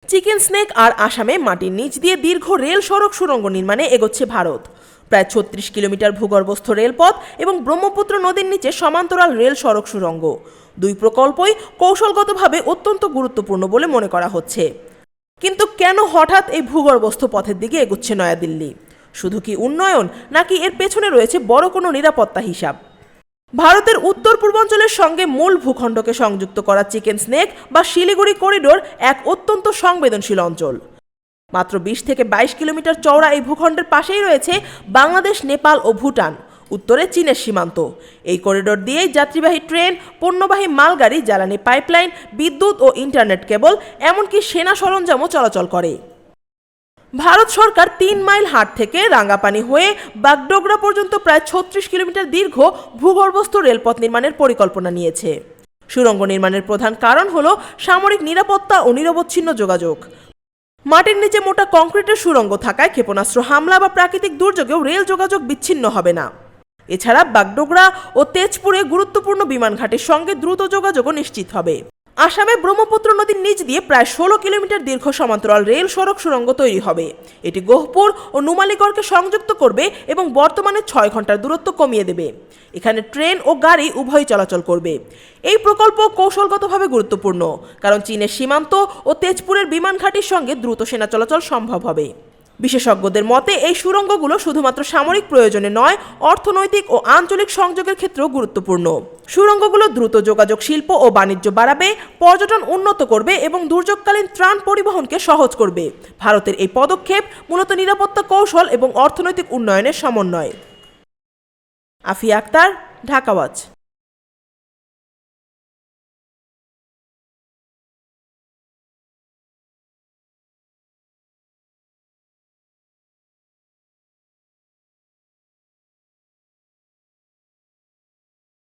Chicken snake আর আসামে মাটির নিচ দিয়ে দীর্ঘ রেল সড়ক সুড়ঙ্গ নির্মাণে এগোচ্ছে ভারত। প্রায় ৩৬ কিলোমিটার ভূগর্ভস্থ রেলপথ এবং ব্রহ্মপুত্র নদীর নিচে সমান্তরাল রেল সড়ক সুড়ঙ্গ, দুই প্রকল্পই কৌশলগতভাবে অত্যন্ত গুরুত্বপূর্ণ বলে মনে করা হচ্ছে। কিন্তু কেন হঠাৎ এই ভূগর্ভস্থ পথের দিকে এগোচ্ছে নয়াদিল্লি? শুধু কি উন্নয়ন, নাকি এর পেছনে রয়েছে বড় কোনো নিরাপত্তা হিসাব? ভারতের উত্তর পূর্বাঞ্চলের সঙ্গে মূল ভূখণ্ডকে সংযুক্ত করা চিকেন স্নেক বা শিলিগুড়ি করিডোর এক অত্যন্ত সংবেদনশীল অঞ্চল। মাত্র ২০ থেকে ২২ কিলোমিটার চওড়া এই ভূখণ্ডের পাশেই রয়েছে বাংলাদেশ, নেপাল ও ভুটান, উত্তরে চীনের সীমান্ত। এই করিডোর দিয়েই যাত্রীবাহী ট্রেন, পণ্যবাহী মালগাড়ি, জ্বালানি পাইপলাইন, বিদ্যুৎ ও ইন্টারনেট কেবল, এমনকি সেনা সরঞ্জামও চলাচল করে। ভারত সরকার ৩ মাইল হাট থেকে রাঙ্গাপানি হয়ে বাগডোগরা পর্যন্ত প্রায় ৩৬ কিলোমিটার দীর্ঘ ভূগর্ভস্থ রেলপথ নির্মাণের পরিকল্পনা নিয়েছে। সুড়ঙ্গ নির্মাণের প্রধান কারণ হল সামরিক নিরাপত্তা ও নিরবচ্ছিন্ন যোগাযোগ। মাটির নিচে মোটা কংক্রিটের সুড়ঙ্গ থাকায় ক্ষেপণাস্ত্র হামলা বা প্রাকৃতিক দুর্যোগেও রেল যোগাযোগ বিচ্ছিন্ন হবে না। এছাড়া বাগডোগরা ও তেজপুরে গুরুত্বপূর্ণ বিমান ঘাটের সঙ্গে দ্রুত যোগাযোগও নিশ্চিত হবে। আসামে ব্রহ্মপুত্র নদীর নিচ দিয়ে প্রায় ১৬ কিলোমিটার দীর্ঘ সমান্তরাল রেল সড়ক সুড়ঙ্গ তৈরি হবে। এটি গোহপুর ও নুমালীগড়কে সংযুক্ত করবে এবং বর্তমানে ৬ ঘন্টার দূরত্ব কমিয়ে দেবে। এখানে ট্রেন ও গাড়ি উভয়ই চলাচল করবে। এই প্রকল্প কৌশলগতভাবে গুরুত্বপূর্ণ, কারণ চীনের সীমান্ত ও তেজপুরের বিমান ঘাটির সঙ্গে দ্রুত সেনা চলাচল সম্ভব হবে। বিশেষজ্ঞদের মতে এই সুড়ঙ্গগুলো শুধুমাত্র সামরিক প্রয়োজনে নয়, অর্থনৈতিক ও আঞ্চলিক সংযোগের ক্ষেত্রেও গুরুত্বপূর্ণ। সুড়ঙ্গগুলো দ্রুত যোগাযোগ, শিল্প ও বাণিজ্য বাড়াবে, পর্যটন উন্নত করবে এবং দুর্যোগকালীন ত্রাণ পরিবহনকে সহজ করবে। ভারতের এই পদক্ষেপ মূলত নিরাপত্তা কৌশল এবং অর্থনৈতিক উন্নয়নের সমন্বয়। আফিয়া আক্তার, ঢাকা ওয়াচ।